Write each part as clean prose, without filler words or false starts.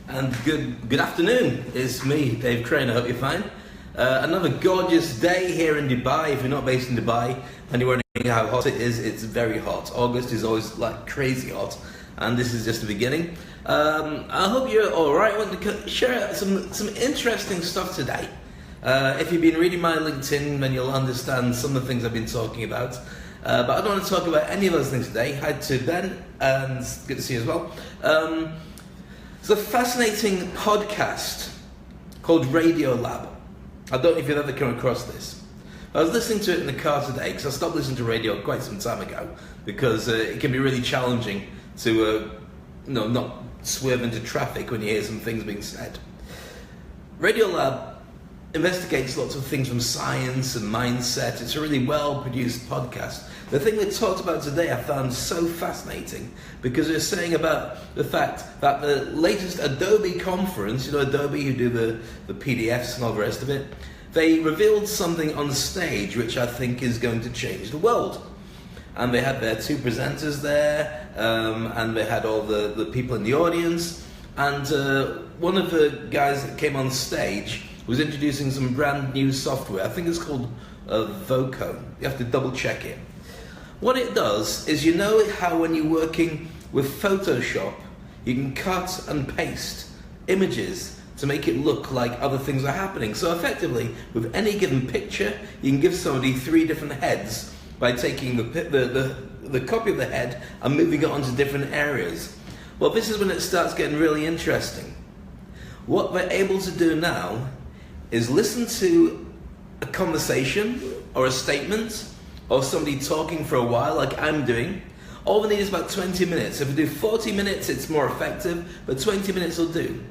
And good afternoon. It's me, Dave Crane. I hope you're fine. Another gorgeous day here in Dubai. If you're not based in Dubai and you're wondering how hot it is, it's very hot. August is always like crazy hot, and this is just the beginning. I hope you're all right. I want to share some interesting stuff today. If you've been reading my LinkedIn, then you'll understand some of the things I've been talking about. But I don't want to talk about any of those things today. Hi to Ben, and it's good to see you as well. It's a fascinating podcast called Radio Lab. I don't know if you've ever come across this. I was listening to it in the car today because I stopped listening to radio quite some time ago because it can be really challenging to not swerve into traffic when you hear some things being said. Radio Lab investigates lots of things from science and mindset. It's a really well-produced podcast. The thing they talked about today I found so fascinating because they're saying about the fact that the latest Adobe conference, Adobe who do the PDFs and all the rest of it, they revealed something on stage which I think is going to change the world. And they had their two presenters there, and they had all the people in the audience, and one of the guys that came on stage was introducing some brand new software. I think it's called Voco. You have to double check it. What it does is, how when you're working with Photoshop, you can cut and paste images to make it look like other things are happening. So effectively, with any given picture, you can give somebody 3 different heads by taking the copy of the head and moving it onto different areas. Well, this is when it starts getting really interesting. What they're able to do now is listen to a conversation or a statement or somebody talking for a while like I'm doing. All we need is about 20 minutes. If we do 40 minutes, it's more effective, but 20 minutes will do.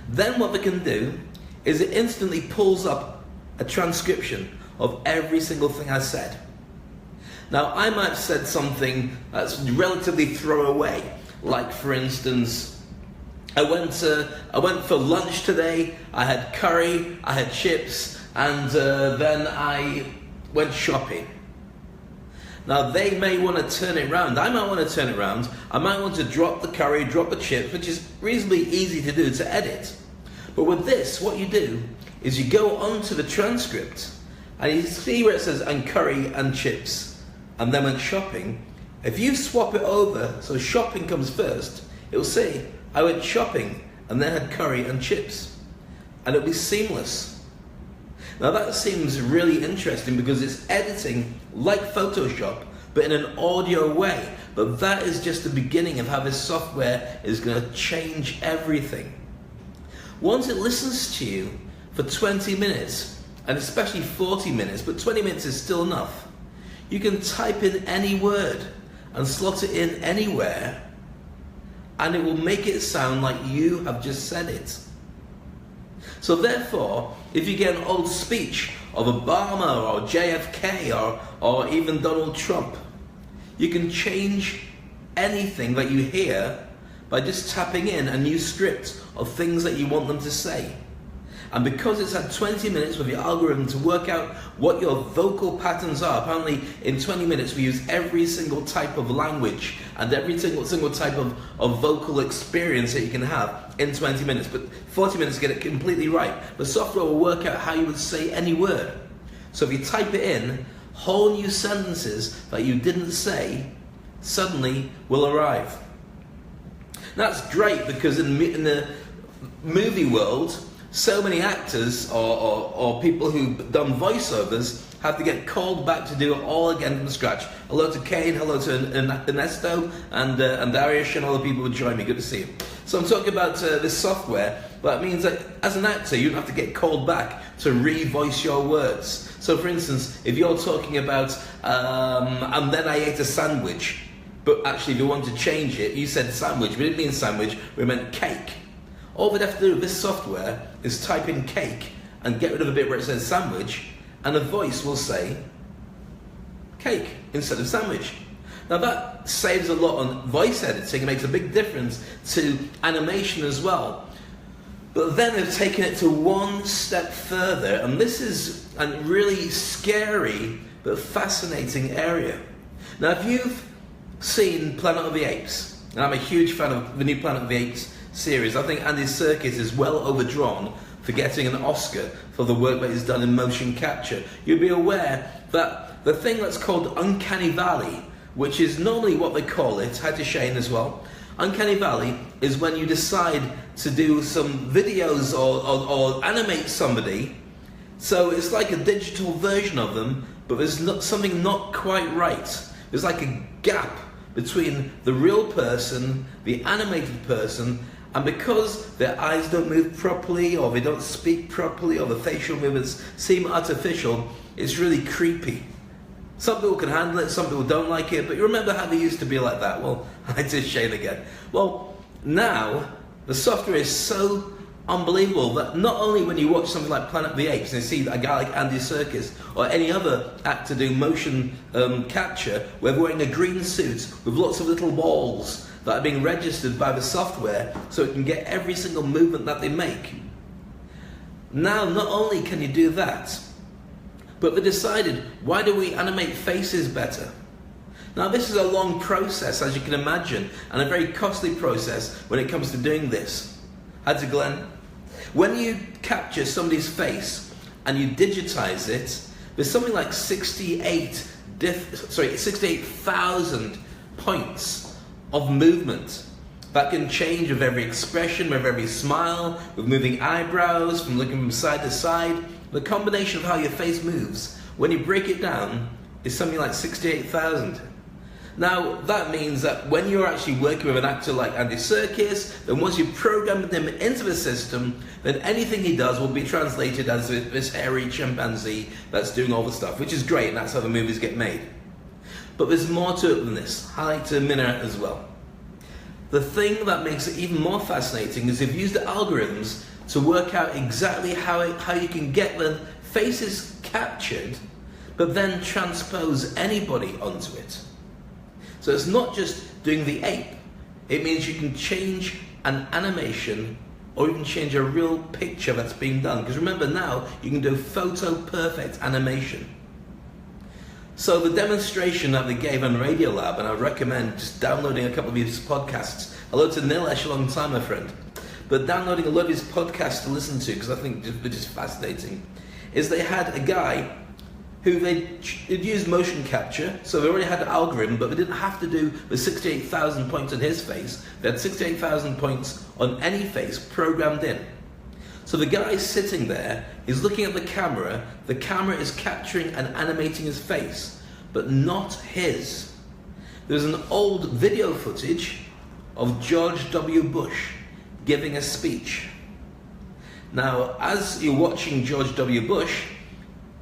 Then what they can do is it instantly pulls up a transcription of every single thing I said. Now, I might have said something that's relatively throwaway, like for instance, I went for lunch today, I had curry, I had chips, and then I went shopping. Now they may want to turn it around, I might want to turn it around, I might want to drop the curry, drop the chips, which is reasonably easy to do to edit. But with this, what you do is you go onto the transcript, and you see where it says, and curry and chips, and then went shopping. If you swap it over, so shopping comes first, it will say, I went shopping and then had curry and chips, and it'll be seamless. Now that seems really interesting because it's editing like Photoshop, but in an audio way. But that is just the beginning of how this software is going to change everything. Once it listens to you for 20 minutes, and especially 40 minutes, but 20 minutes is still enough, you can type in any word and slot it in anywhere, and it will make it sound like you have just said it. So therefore, if you get an old speech of Obama or JFK or even Donald Trump, you can change anything that you hear by just tapping in a new script of things that you want them to say. And because it's had 20 minutes with the algorithm to work out what your vocal patterns are, apparently in 20 minutes we use every single type of language and every single type of vocal experience that you can have in 20 minutes. But 40 minutes to get it completely right. The software will work out how you would say any word. So if you type it in, whole new sentences that you didn't say suddenly will arrive. That's great because in the movie world, so many actors or people who've done voiceovers have to get called back to do it all again from scratch. Hello to Kane, hello to Ernesto, and Darius, and all the people who join me. Good to see you. So I'm talking about this software, but it means that as an actor, you don't have to get called back to re-voice your words. So for instance, if you're talking about, and then I ate a sandwich, but actually if you want to change it, you said sandwich, we didn't mean sandwich, we meant cake. All we'd have to do with this software is type in cake and get rid of the bit where it says sandwich, and a voice will say cake instead of sandwich. Now that saves a lot on voice editing. It makes a big difference to animation as well. But then they've taken it to one step further, and this is a really scary but fascinating area. Now if you've seen Planet of the Apes, and I'm a huge fan of the new Planet of the Apes series. I think Andy Serkis is well overdrawn for getting an Oscar for the work that he's done in motion capture. You'll be aware that the thing that's called Uncanny Valley, which is normally what they call it, hi to Shane as well. Uncanny Valley is when you decide to do some videos or animate somebody, so it's like a digital version of them, but there's something not quite right. There's like a gap between the real person, the animated person, and because their eyes don't move properly, or they don't speak properly, or the facial movements seem artificial, it's really creepy. Some people can handle it, some people don't like it, but you remember how they used to be like that? Well, I did Shane again. Well, now, the software is so unbelievable that not only when you watch something like Planet of the Apes and you see a guy like Andy Serkis or any other actor do motion capture, where they're wearing a green suit with lots of little balls that are being registered by the software so it can get every single movement that they make. Now, not only can you do that, but they decided, why do we animate faces better? Now, this is a long process, as you can imagine, and a very costly process when it comes to doing this. Hi to Glenn. When you capture somebody's face and you digitize it, there's something like 68,000 points of movement that can change with every expression, with every smile, with moving eyebrows, from looking from side to side. The combination of how your face moves, when you break it down, is something like 68,000. Now, that means that when you're actually working with an actor like Andy Serkis, then once you've programmed him into the system, then anything he does will be translated as this hairy chimpanzee that's doing all the stuff, which is great, and that's how the movies get made. But there's more to it than this. Hi to Minna as well. The thing that makes it even more fascinating is they've used the algorithms to work out exactly how you can get the faces captured, but then transpose anybody onto it. So it's not just doing the ape. It means you can change an animation or even change a real picture that's being done. Because remember now, you can do photo perfect animation. So the demonstration that they gave on Radiolab, and I recommend just downloading a couple of his podcasts. Hello to Nilesh, a long time, my friend. But downloading a lot of his podcasts to listen to, because I think they're just fascinating, is they had a guy who they'd used motion capture, so they already had an algorithm, but they didn't have to do the 68,000 points on his face. They had 68,000 points on any face programmed in. So the guy sitting there is looking at the camera is capturing and animating his face, but not his. There's an old video footage of George W. Bush giving a speech. Now, as you're watching George W. Bush,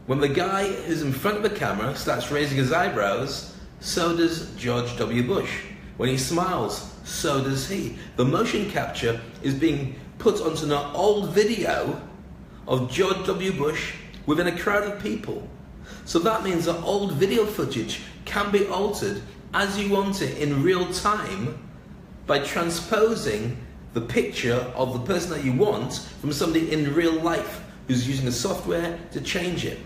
when the guy who's in front of the camera starts raising his eyebrows, so does George W. Bush. When he smiles, so does he. The motion capture is being put onto an old video of George W. Bush within a crowd of people. So that means that old video footage can be altered as you want it in real time by transposing the picture of the person that you want from somebody in real life who's using the software to change it.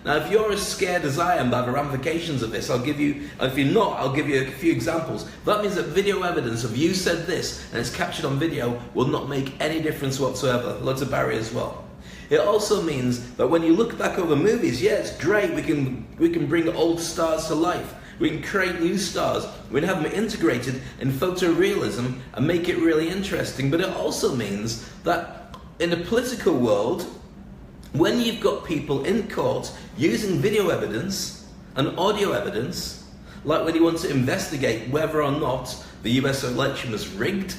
Now, if you're as scared as I am by the ramifications of this, I'll give you, if you're not, I'll give you a few examples. That means that video evidence of you said this and it's captured on video will not make any difference whatsoever. Lots of Barry as well. It also means that when you look back over movies, yeah, it's great, we can bring old stars to life. We can create new stars. We can have them integrated in photorealism and make it really interesting. But it also means that in the political world, when you've got people in court using video evidence and audio evidence, like when you want to investigate whether or not the US election was rigged,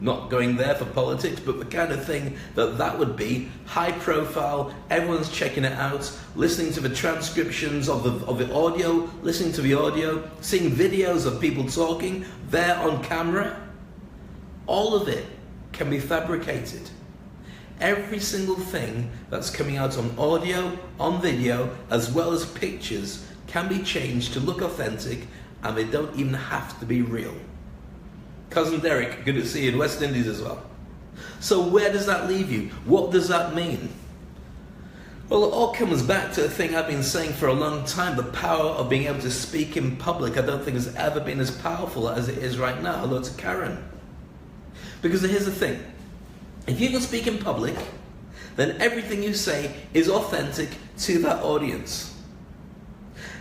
not going there for politics, but the kind of thing that would be high profile, everyone's checking it out, listening to the transcriptions of the audio, listening to the audio, seeing videos of people talking there on camera. All of it can be fabricated. Every single thing that's coming out on audio, on video, as well as pictures can be changed to look authentic, and they don't even have to be real. Cousin Derek, good to see you in West Indies as well. So where does that leave you? What does that mean? Well, it all comes back to a thing I've been saying for a long time. The power of being able to speak in public, I don't think has ever been as powerful as it is right now. Hello to Karen. Because here's the thing, if you can speak in public, then everything you say is authentic to that audience.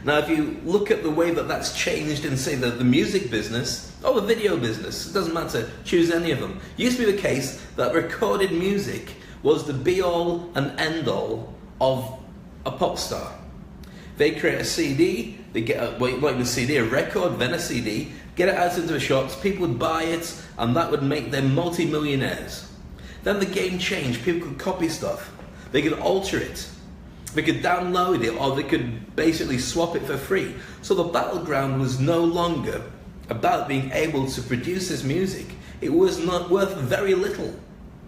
Now, if you look at the way that that's changed in, say, the music business or the video business, it doesn't matter, choose any of them. It used to be the case that recorded music was the be-all and end-all of a pop star. They create a CD, they get a record, then a CD, get it out into the shops, people would buy it, and that would make them multi-millionaires. Then the game changed, people could copy stuff, they could alter it, they could download it, or they could basically swap it for free. So the battleground was no longer about being able to produce this music. It was not worth very little.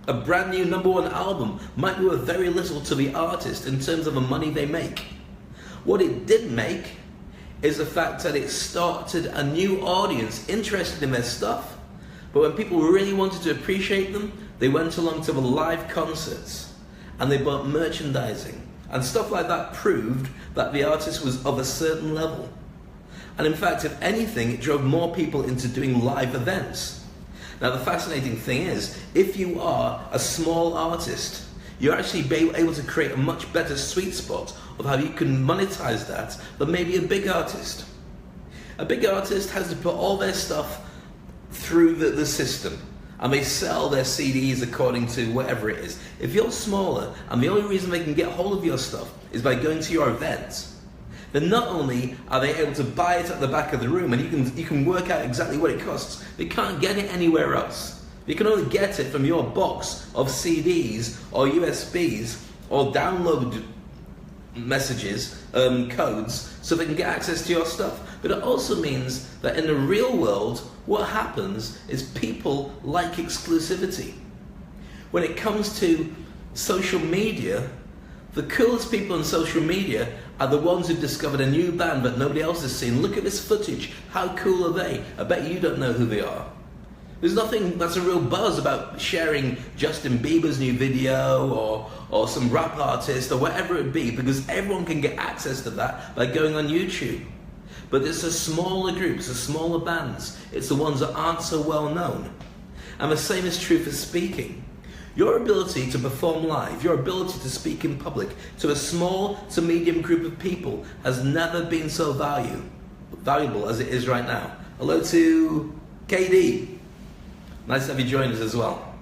A brand new #1 album might be worth very little to the artist in terms of the money they make. What it did make is the fact that it started a new audience interested in their stuff. But when people really wanted to appreciate them, they went along to the live concerts and they bought merchandising. And stuff like that proved that the artist was of a certain level. And in fact, if anything, it drove more people into doing live events. Now, the fascinating thing is, if you are a small artist, you're actually able to create a much better sweet spot of how you can monetize that than maybe a big artist. A big artist has to put all their stuff through the system, and they sell their CDs according to whatever it is. If you're smaller, and the only reason they can get hold of your stuff is by going to your events, then not only are they able to buy it at the back of the room, and you can work out exactly what it costs, they can't get it anywhere else. You can only get it from your box of CDs or USBs or download messages, codes, so they can get access to your stuff. But it also means that in the real world, what happens is people like exclusivity. When it comes to social media, the coolest people on social media are the ones who've discovered a new band that nobody else has seen. Look at this footage. How cool are they? I bet you don't know who they are. There's nothing that's a real buzz about sharing Justin Bieber's new video or some rap artist or whatever it be, because everyone can get access to that by going on YouTube. But it's a smaller group, it's the smaller bands, it's the ones that aren't so well known. And the same is true for speaking. Your ability to perform live, your ability to speak in public to a small to medium group of people has never been so valuable as it is right now. Hello to KD. Nice to have you join us as well.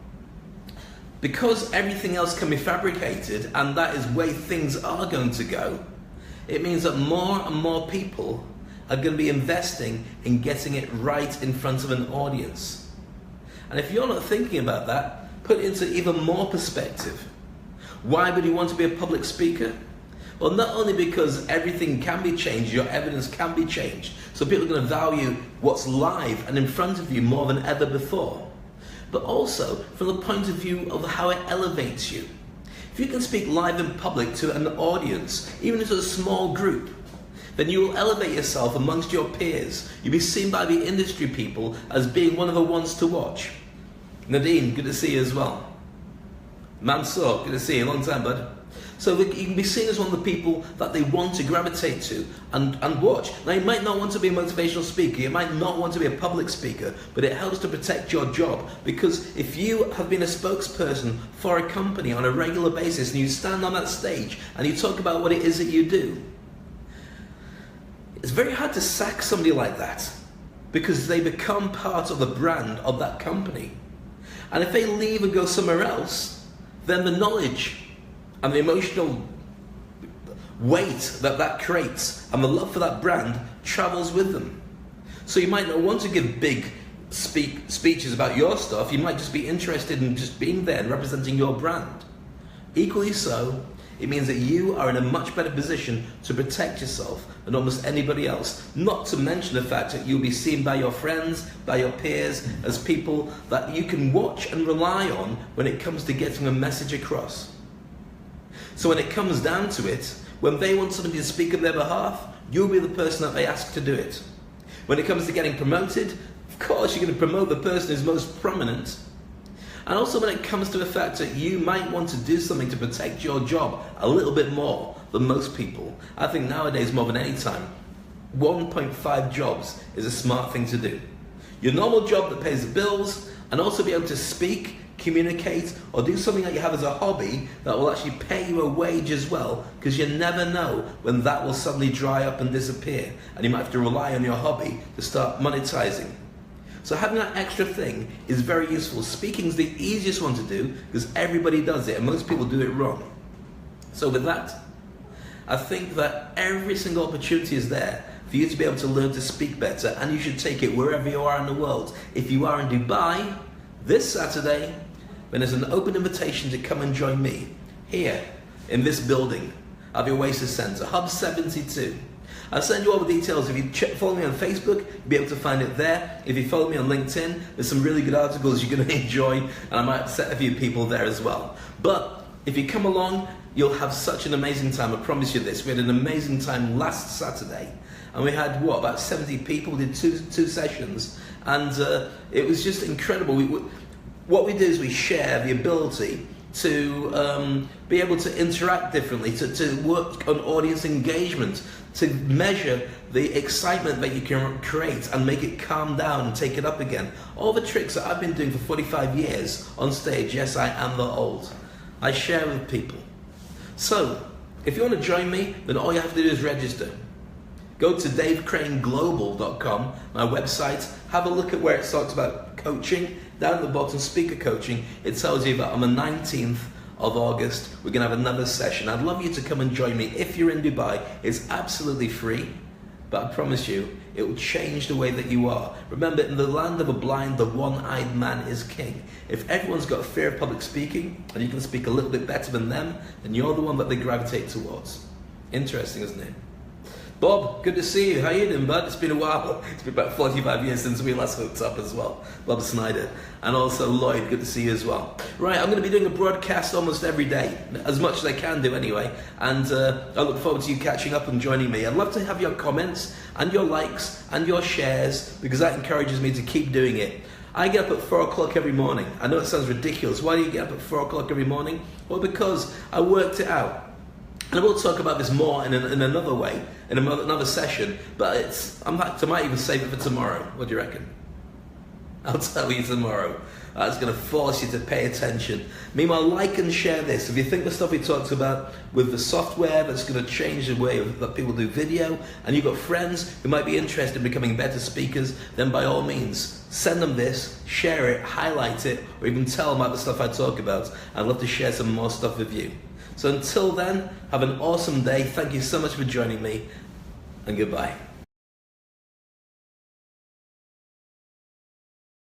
Because everything else can be fabricated, and that is where things are going to go, it means that more and more people are going to be investing in getting it right in front of an audience. And if you're not thinking about that, put it into even more perspective. Why would you want to be a public speaker? Well, not only because everything can be changed, your evidence can be changed, so people are going to value what's live and in front of you more than ever before, but also from the point of view of how it elevates you. If you can speak live in public to an audience, even to a small group, then you will elevate yourself amongst your peers. You'll be seen by the industry people as being one of the ones to watch. Nadine, good to see you as well. Mansour, good to see you, long time, bud. So that you can be seen as one of the people that they want to gravitate to and watch. Now, you might not want to be a motivational speaker, you might not want to be a public speaker, but it helps to protect your job, because if you have been a spokesperson for a company on a regular basis and you stand on that stage and you talk about what it is that you do, it's very hard to sack somebody like that, because they become part of the brand of that company. And if they leave and go somewhere else, then the knowledge and the emotional weight that creates and the love for that brand travels with them. So you might not want to give big speeches about your stuff, you might just be interested in just being there and representing your brand. Equally so, it means that you are in a much better position to protect yourself than almost anybody else. Not to mention the fact that you'll be seen by your friends, by your peers, as people that you can watch and rely on when it comes to getting a message across. So when it comes down to it, when they want somebody to speak on their behalf, you'll be the person that they ask to do it. When it comes to getting promoted, of course you're going to promote the person who's most prominent. And also when it comes to the fact that you might want to do something to protect your job a little bit more than most people. I think nowadays more than any time, 1.5 jobs is a smart thing to do. your normal job that pays the bills, and also be able to speak, communicate, or do something that you have as a hobby that will actually pay you a wage as well, because you never know when that will suddenly dry up and disappear, and you might have to rely on your hobby to start monetizing. So having that extra thing is very useful. Speaking is the easiest one to do because everybody does it and most people do it wrong. So with that, I think that every single opportunity is there for you to be able to learn to speak better, and you should take it wherever you are in the world. If you are in Dubai this Saturday, then there's an open invitation to come and join me here in this building at the Oasis Centre, Hub 72. I'll send you all the details. If you follow me on Facebook, you'll be able to find it there. If you follow me on LinkedIn, there's some really good articles you're going to enjoy, and I might set a few people there as well. But if you come along, you'll have such an amazing time. I promise you this. We had an amazing time last Saturday, and we had, about 70 people. We did two sessions, and it was just incredible. What we do is we share the ability to be able to interact differently, to work on audience engagement, to measure the excitement that you can create and make it calm down and take it up again. All the tricks that I've been doing for 45 years on stage. Yes, I am that old. I share with people. So, if you want to join me, then all you have to do is register. Go to davecraneglobal.com, my website, have a look at where it talks about coaching. Down at the bottom, speaker coaching, it tells you that on the 19th of August, we're going to have another session. I'd love you to come and join me. If you're in Dubai, it's absolutely free, but I promise you, it will change the way that you are. Remember, in the land of the blind, the one-eyed man is king. If everyone's got a fear of public speaking, and you can speak a little bit better than them, then you're the one that they gravitate towards. Interesting, isn't it? Bob, good to see you. How you doing, bud? It's been a while. It's been about 45 years since we last hooked up as well. Bob Snyder. And also Lloyd, good to see you as well. Right, I'm going to be doing a broadcast almost every day, as much as I can do anyway. And I look forward to you catching up and joining me. I'd love to have your comments and your likes and your shares, because that encourages me to keep doing it. I get up at 4 o'clock every morning. I know it sounds ridiculous. Why do you get up at 4 o'clock every morning? Well, because I worked it out. And we'll talk about this more in another way, in another session, but I might even save it for tomorrow. What do you reckon? I'll tell you tomorrow. That's going to force you to pay attention. Meanwhile, like and share this. If you think the stuff we talked about with the software that's going to change the way that people do video, and you've got friends who might be interested in becoming better speakers, then by all means, send them this, share it, highlight it, or even tell them about the stuff I talk about. I'd love to share some more stuff with you. So until then, have an awesome day. Thank you so much for joining me, and goodbye.